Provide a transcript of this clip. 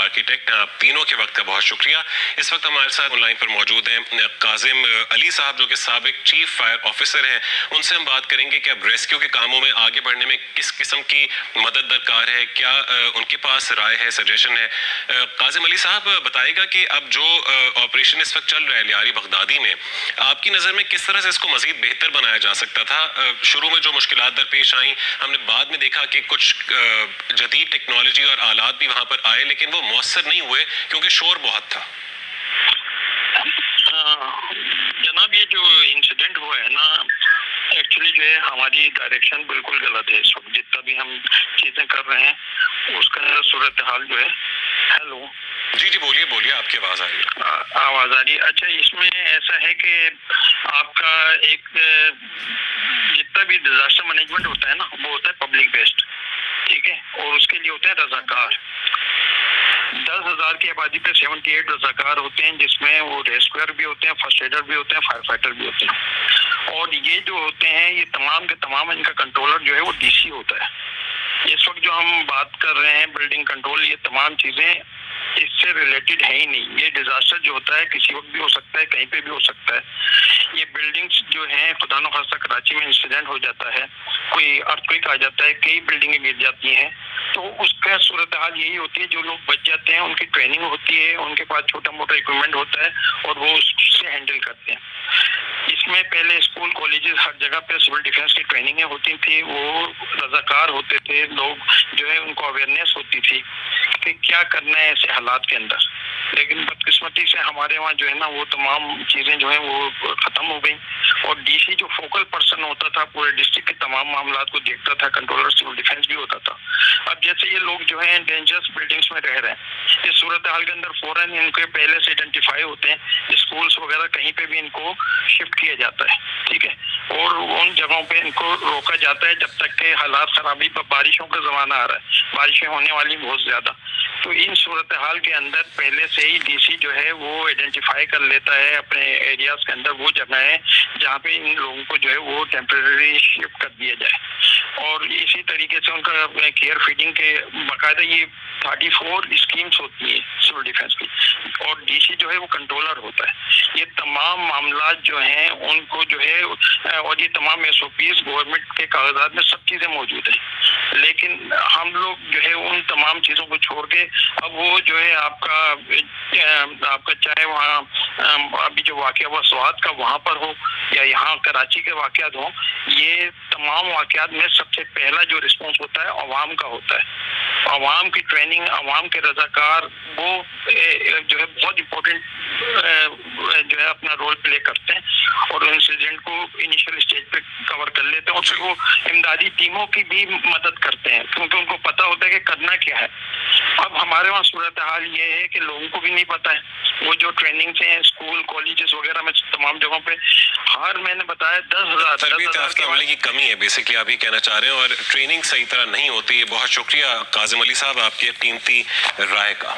Architect हैं। आप तीनों के वक्त का बहुत शुक्रिया। इस वक्त हमारे साथ ऑनलाइन पर मौजूद हैं काजिम अली साहब, जो कि साबिक चीफ फायर ऑफिसर हैं। उनसे हम बात करेंगे कि अब रेस्क्यू के कामों में आगे बढ़ने में किस किस्म की मदद दरकार है, क्या उनके पास राय है, सजेशन है। काजिम अली साहब बताएगा कि अब जो ऑपरेशन इस वक्त चल रहा है लियारी बगदादी में, आपकी नज़र में किस तरह से इसको मज़ीद बेहतर बनाया जा सकता था। शुरू में जो मुश्किलात दरपेश आई, हमने बाद में देखा कि कुछ जदीद टेक्नोलॉजी और आलात भी वहाँ पर आए, लेकिन वो मौसर नहीं हुए क्योंकि शोर बहुत था। जनाब, ये जो इंसिडेंट हुआ है ना, एक्चुअली जो है हमारी डायरेक्शन बिल्कुल गलत है। सब जितना भी हम चीज़ें कर रहे हैं उसका सूरत हाल जो है। हेलो जी जी, बोलिए बोलिए, आपकी आवाज़ आ रही है। आवाज़ आ रही है। अच्छा, इसमें ऐसा है कि आपका एक जितना भी डिजास्टर मैनेजमेंट होता है ना, वो होता है पब्लिक बेस्ड, ठीक है, और उसके लिए होते हैं रजाकार। 10,000 की आबादी पे 78 रजाकार होते हैं, जिसमें वो रेस्क्यूअर भी होते हैं, फर्स्ट एडर भी होते हैं, फायर फाइटर भी होते हैं। और ये जो होते हैं, ये तमाम के तमाम इनका कंट्रोलर जो है वो डीसी होता है। इस वक्त जो हम बात कर रहे हैं बिल्डिंग कंट्रोल, ये तमाम चीज़ें इससे रिलेटेड है ही नहीं। ये डिजास्टर जो होता है किसी वक्त भी हो सकता है, कहीं पे भी हो सकता है। ये बिल्डिंग्स जो हैं, खुदा न खास्ता कराची में इंसिडेंट हो जाता है, कोई अर्थक्वेक आ जाता है, कई बिल्डिंगें गिर जाती हैं, तो उसका सूरत हाल यही होती है। जो लोग बच जाते हैं उनकी ट्रेनिंग होती है, उनके पास छोटा मोटा इक्विपमेंट होता है और वो उससे हैंडल करते हैं। इसमें पहले स्कूल कॉलेजेस हर जगह पे सिविल डिफेंस की ट्रेनिंगें होती थी, वो रजाकार होते थे, लोग जो है उनको अवेयरनेस होती थी कि क्या करना है ऐसे हालात के अंदर। लेकिन बदकिस्मती से हमारे वहाँ जो है ना, वो तमाम चीज़ें जो हैं वो ख़त्म हो गई। और डीसी जो फोकल पर्सन होता था, पूरे डिस्ट्रिक्ट के तमाम मामला को देखता था, कंट्रोलर सिविल डिफेंस भी होता था। अब जैसे ये लोग जो हैं डेंजरस बिल्डिंग्स में रह रहे हैं, इस सूरत हाल के अंदर फ़ौरन इनके पहले से आइडेंटिफाई होते हैं, स्कूल्स वगैरह कहीं पे भी इनको शिफ्ट किया जाता है, ठीक है, और उन जगहों पे इनको रोका जाता है जब तक के हालात खराबी। बारिशों का ज़माना आ रहा है, बारिशें होने वाली बहुत ज़्यादा, तो इन सूरत हाल के अंदर पहले से ही डीसी जो है वो आइडेंटिफाई कर लेता है अपने एरियाज के अंदर वो जगह है जहाँ पे इन लोगों को जो है वो टेम्परेरी शिफ्ट कर दिया जाए। और इसी तरीके से उनका केयर फीडिंग के बाकायदा ये 34 स्कीम्स होती हैं सिविल डिफेंस की, और डीसी जो है वो कंट्रोलर होता है। ये तमाम मामला जो हैं उनको जो है, और ये तमाम एसओपीज गवर्नमेंट के कागजात में सब चीज़ें मौजूद हैं, लेकिन हम लोग जो है उन तमाम चीज़ों को छोड़ के अब वो जो है आपका चाहे वहाँ अभी जो वाक़या हुआ स्वात का वहाँ पर हो या यहाँ कराची के वाक़यात हो, ये तमाम वाक़यात में सबसे पहला जो रिस्पॉन्स होता है अवाम का होता है। अवाम की ट्रेनिंग, अवाम के रजाकार वो जो है बहुत इम्पोर्टेंट जो है अपना रोल प्ले करते हैं और इंसिडेंट को इनिशियल स्टेज पे कवर कर लेते हैं, और फिर वो इमदादी टीमों की भी मदद करते हैं क्योंकि उनको पता होता है कि करना क्या है। अब हमारे वहाँ सूरत हाल ये है कि लोगों को भी नहीं पता है। वो जो ट्रेनिंग से हैं स्कूल कॉलेजेस वगैरह में तमाम जगहों पे हर मैंने बताया 10,000 वाले की कमी है, बेसिकली आप ये कहना चाह रहे हैं, और ट्रेनिंग सही तरह नहीं होती है। बहुत शुक्रिया काजिम अली साहब आपकी कीमती राय का।